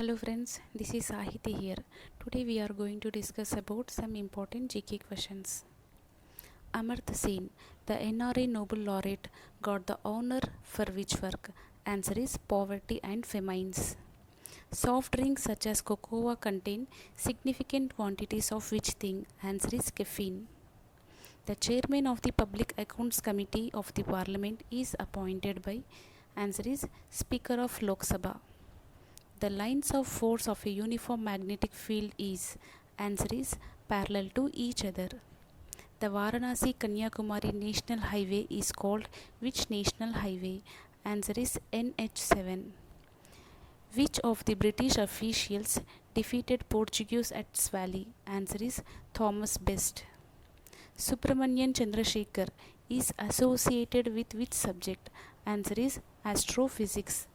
Hello friends, this is Sahiti here. Today we are going to discuss about some important GK questions. Amartya Sen, the NRA Nobel laureate, got the honor for which work? Answer is poverty and famines. Soft drinks such as cocoa contain significant quantities of which thing? Answer is caffeine. The chairman of the Public Accounts Committee of the Parliament is appointed by? Answer is Speaker of Lok Sabha. The lines of force of a uniform magnetic field is? Answer is parallel to each other. The Varanasi Kanyakumari National Highway is called which national highway? Answer is NH7. Which of the British officials defeated Portuguese at Swally? Answer is Thomas Best. Subramanian Chandrasekhar is associated with which subject? Answer is astrophysics.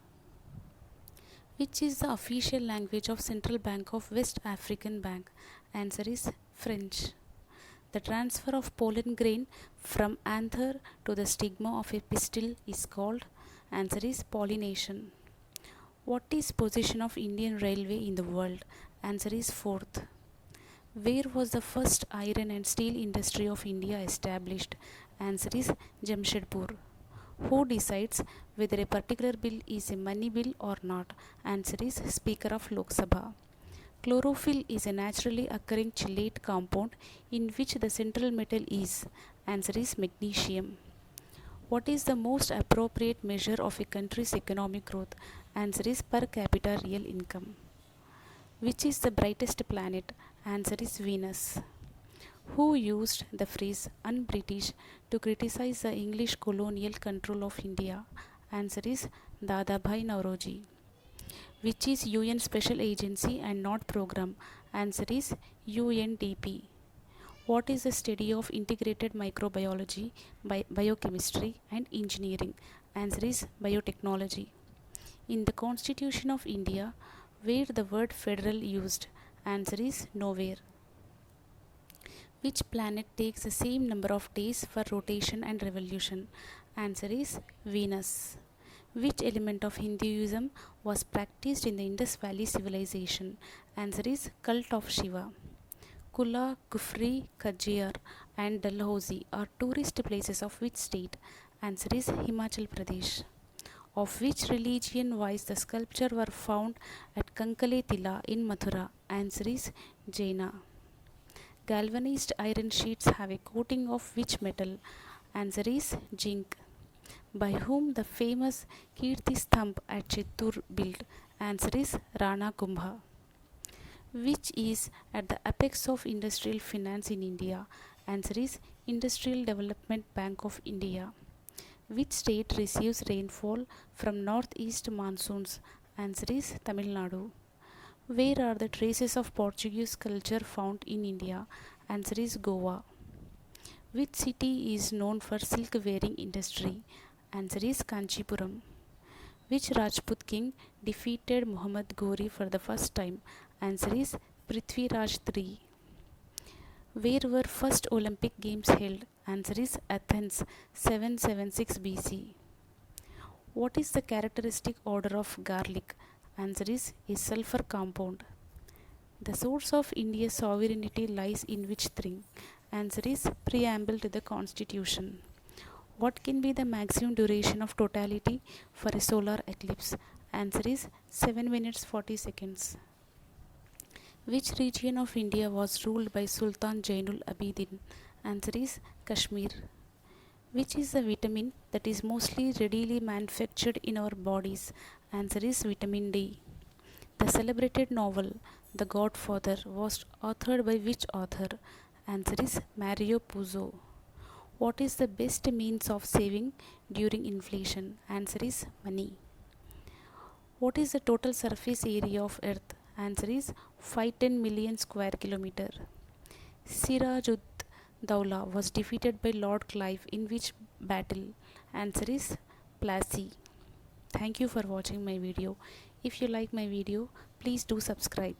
Which is the official language of Central Bank of West African Bank? Answer is French. The transfer of pollen grain from anther to the stigma of a pistil is called? Answer is pollination. What is position of Indian Railway in the world? Answer is fourth. Where was the first iron and steel industry of India established? Answer is Jamshedpur. Who decides whether a particular bill is a money bill or not? Answer is Speaker of Lok Sabha. Chlorophyll is a naturally occurring chelate compound in which the central metal is? Answer is magnesium. What is the most appropriate measure of a country's economic growth? Answer is per capita real income. Which is the brightest planet? Answer is Venus. Who used the phrase un-British to criticize the English colonial control of India? Answer is Dadabhai Nauroji. Which is UN Special Agency and not program? Answer is UNDP. What is the study of integrated microbiology, biochemistry and engineering? Answer is biotechnology. In the Constitution of India, where the word federal used? Answer is nowhere. Which planet takes the same number of days for rotation and revolution? Answer is Venus. Which element of Hinduism was practiced in the Indus Valley civilization? Answer is cult of Shiva. Kula, Kufri, Kajiyar and Dalhousie are tourist places of which state? Answer is Himachal Pradesh. Of which religion wise the sculpture were found at Kankale Tila in Mathura? Answer is Jaina. Galvanized iron sheets have a coating of which metal? Answer is zinc. By whom the famous Kirti Sthamb at Chittur built? Answer is Rana Kumbha. Which is at the apex of industrial finance in India? Answer is Industrial Development Bank of India. Which state receives rainfall from northeast monsoons? Answer is Tamil Nadu. Where are the traces of Portuguese culture found in India? Answer is Goa. Which city is known for silk wearing industry? Answer is Kanchipuram. Which Rajput king defeated Muhammad Ghori for the first time? Answer is Prithviraj III. Where were first Olympic Games held? Answer is Athens, 776 BC. What is the characteristic odor of garlic? Answer is a sulfur compound. The source of India's sovereignty lies in which thing? Answer is preamble to the Constitution. What can be the maximum duration of totality for a solar eclipse? Answer is 7 minutes 40 seconds. Which region of India was ruled by Sultan Jainul Abidin? Answer is Kashmir. Which is the vitamin that is mostly readily manufactured in our bodies? Answer is vitamin D. The celebrated novel The Godfather was authored by which author? Answer is Mario Puzo. What is the best means of saving during inflation? Answer is money. What is the total surface area of Earth? Answer is 510 million square kilometer. Siraj ud Dawla was defeated by Lord Clive in which battle? Answer is Plassey. Thank you for watching my video. If you like my video, please do subscribe.